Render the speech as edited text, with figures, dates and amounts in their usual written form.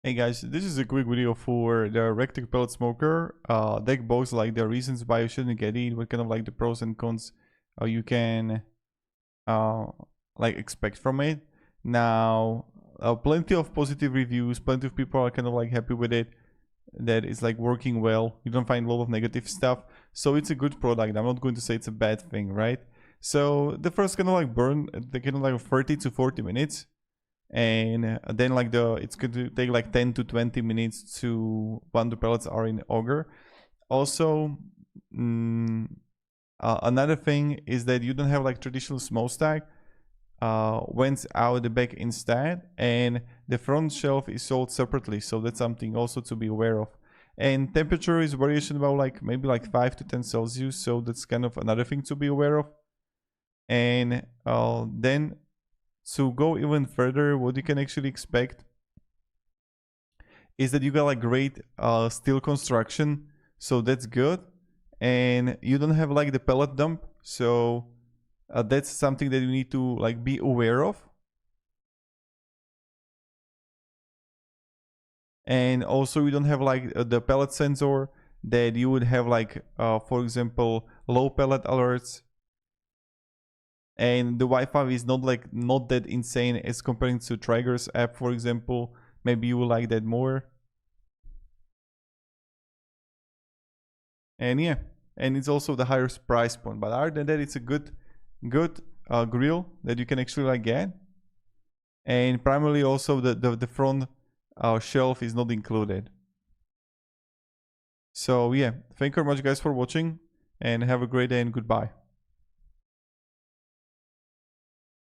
Hey guys, this is a quick video for the Recteq pellet smoker. Deck box, like the reasons why you shouldn't get it, what kind of like the pros and cons you can like expect from it. Now, plenty of positive reviews, plenty of people are kind of like happy with it, that it's like working well. You don't find a lot of negative stuff, so it's a good product. I'm not going to say it's a bad thing, right? So the first kind of like burn, they kind of like 30 to 40 minutes. And then like it's going to take like 10 to 20 minutes to when the pellets are in auger. Also, another thing is that you don't have like traditional smokestack. Went out the back instead, and the front shelf is sold separately, so that's something also to be aware of. And temperature is variation about like maybe like 5 to 10 Celsius, so that's kind of another thing to be aware of. And then to go even further, what you can actually expect is that you got like great steel construction, so that's good. And you don't have like the pellet dump, so that's something that you need to like be aware of. And also you don't have like the pellet sensor that you would have like for example low pellet alerts. And the Wi-Fi is not that insane as comparing to Traeger's app, for example. Maybe you will like that more. And yeah, and it's also the highest price point. But other than that, it's a good grill that you can actually like get. And primarily also the front shelf is not included. So yeah, thank you very much guys for watching, and have a great day and goodbye.